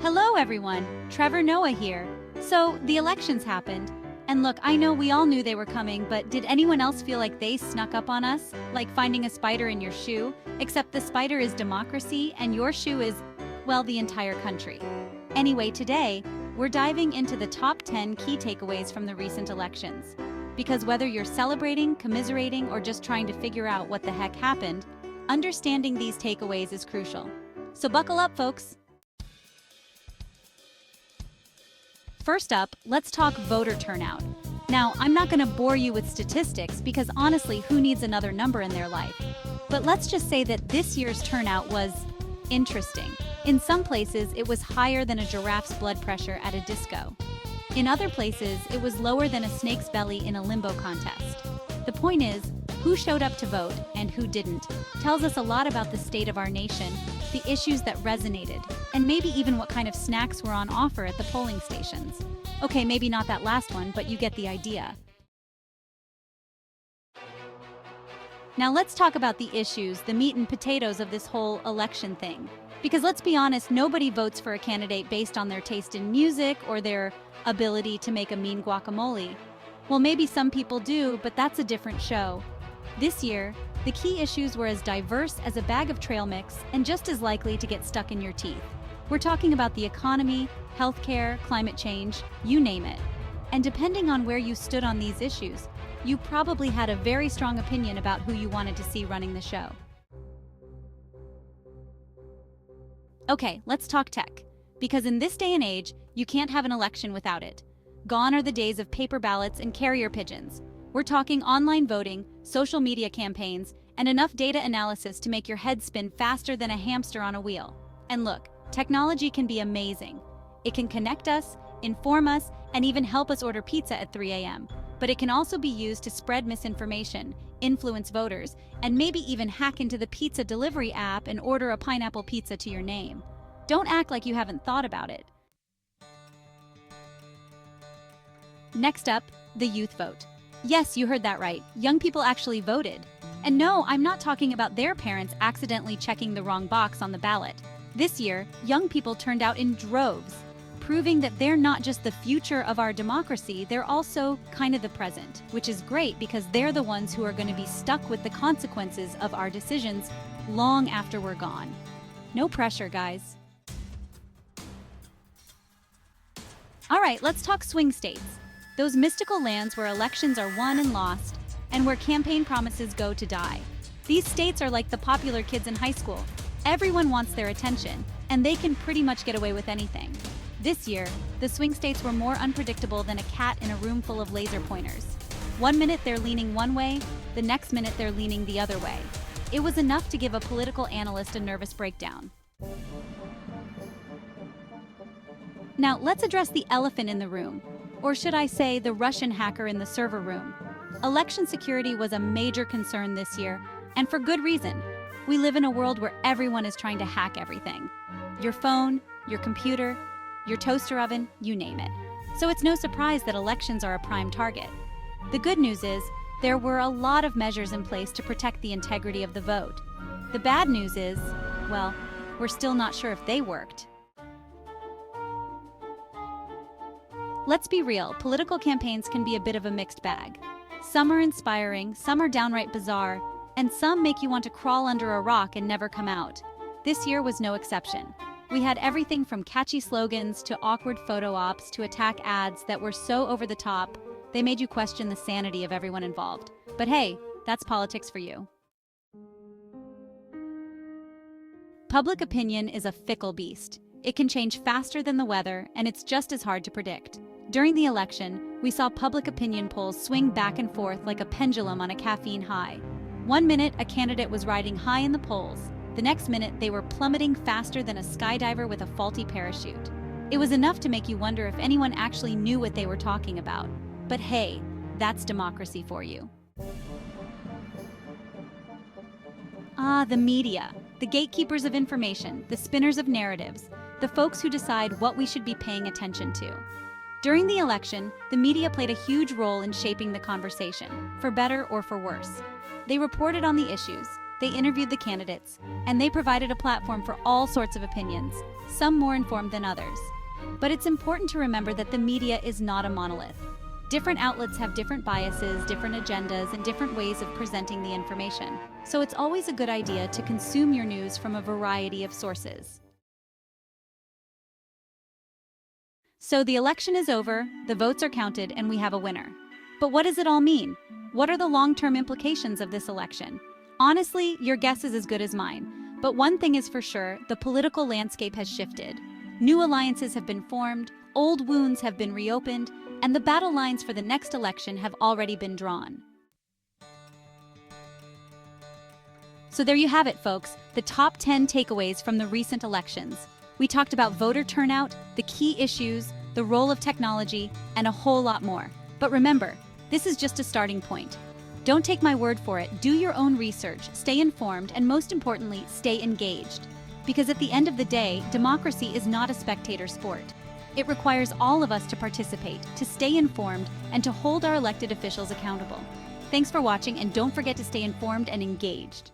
Hello everyone, Trevor Noah here. So, the elections happened. And look, I know we all knew they were coming, but did anyone else feel like they snuck up on us? Like finding a spider in your shoe? Except the spider is democracy and your shoe is, well, the entire country. Anyway, today, we're diving into the top 10 key takeaways from the recent elections. Because whether you're celebrating, commiserating, or just trying to figure out what the heck happened, understanding these takeaways is crucial. So buckle up, folks. First up, let's talk voter turnout. Now, I'm not going to bore you with statistics because honestly, who needs another number in their life? But let's just say that this year's turnout was interesting. In some places, it was higher than a giraffe's blood pressure at a disco. In other places, it was lower than a snake's belly in a limbo contest. The point is, who showed up to vote and who didn't tells us a lot about the state of our nation, the issues that resonated, and maybe even what kind of snacks were on offer at the polling stations. Okay, maybe not that last one, but you get the idea. Now let's talk about the issues, the meat and potatoes of this whole election thing. Because let's be honest, nobody votes for a candidate based on their taste in music or their ability to make a mean guacamole. Well, maybe some people do, but that's a different show. This year, the key issues were as diverse as a bag of trail mix and just as likely to get stuck in your teeth. We're talking about the economy, healthcare, climate change, you name it. And depending on where you stood on these issues, you probably had a very strong opinion about who you wanted to see running the show. Okay, let's talk tech. Because in this day and age, you can't have an election without it. Gone are the days of paper ballots and carrier pigeons. We're talking online voting, social media campaigns, and enough data analysis to make your head spin faster than a hamster on a wheel. And look, technology can be amazing. It can connect us, inform us, and even help us order pizza at 3 a.m. But it can also be used to spread misinformation, influence voters, and maybe even hack into the pizza delivery app and order a pineapple pizza to your name. Don't act like you haven't thought about it. Next up, the youth vote. Yes, you heard that right. Young people actually voted. And no, I'm not talking about their parents accidentally checking the wrong box on the ballot. This year, young people turned out in droves, proving that they're not just the future of our democracy, they're also kind of the present, which is great because they're the ones who are going to be stuck with the consequences of our decisions long after we're gone. No pressure, guys. All right, let's talk swing states. Those mystical lands where elections are won and lost, and where campaign promises go to die. These states are like the popular kids in high school. Everyone wants their attention, and they can pretty much get away with anything. This year, the swing states were more unpredictable than a cat in a room full of laser pointers. One minute they're leaning one way, the next minute they're leaning the other way. It was enough to give a political analyst a nervous breakdown. Now, let's address the elephant in the room. Or should I say, the Russian hacker in the server room. Election security was a major concern this year, and for good reason. We live in a world where everyone is trying to hack everything. Your phone, your computer, your toaster oven, you name it. So it's no surprise that elections are a prime target. The good news is, there were a lot of measures in place to protect the integrity of the vote. The bad news is, well, we're still not sure if they worked. Let's be real, political campaigns can be a bit of a mixed bag. Some are inspiring, some are downright bizarre, and some make you want to crawl under a rock and never come out. This year was no exception. We had everything from catchy slogans to awkward photo ops to attack ads that were so over the top, they made you question the sanity of everyone involved. But hey, that's politics for you. Public opinion is a fickle beast. It can change faster than the weather, and it's just as hard to predict. During the election, we saw public opinion polls swing back and forth like a pendulum on a caffeine high. One minute, a candidate was riding high in the polls. The next minute, they were plummeting faster than a skydiver with a faulty parachute. It was enough to make you wonder if anyone actually knew what they were talking about. But hey, that's democracy for you. The media. The gatekeepers of information, the spinners of narratives, the folks who decide what we should be paying attention to. During the election, the media played a huge role in shaping the conversation, for better or for worse. They reported on the issues, They interviewed the candidates, and they provided a platform for all sorts of opinions, some more informed than others. But it's important to remember that the media is not a monolith. Different outlets have different biases, different agendas, and different ways of presenting the information. So it's always a good idea to consume your news from a variety of sources. So the election is over, the votes are counted, and we have a winner. But what does it all mean? What are the long-term implications of this election? Honestly, your guess is as good as mine. But one thing is for sure, the political landscape has shifted. New alliances have been formed, old wounds have been reopened, and the battle lines for the next election have already been drawn. So there you have it, folks, the top 10 takeaways from the recent elections. We talked about voter turnout, the key issues, the role of technology, and a whole lot more. But remember, this is just a starting point. Don't take my word for it, do your own research, stay informed, and most importantly, stay engaged. Because at the end of the day, democracy is not a spectator sport. It requires all of us to participate, to stay informed, and to hold our elected officials accountable. Thanks for watching, and don't forget to stay informed and engaged.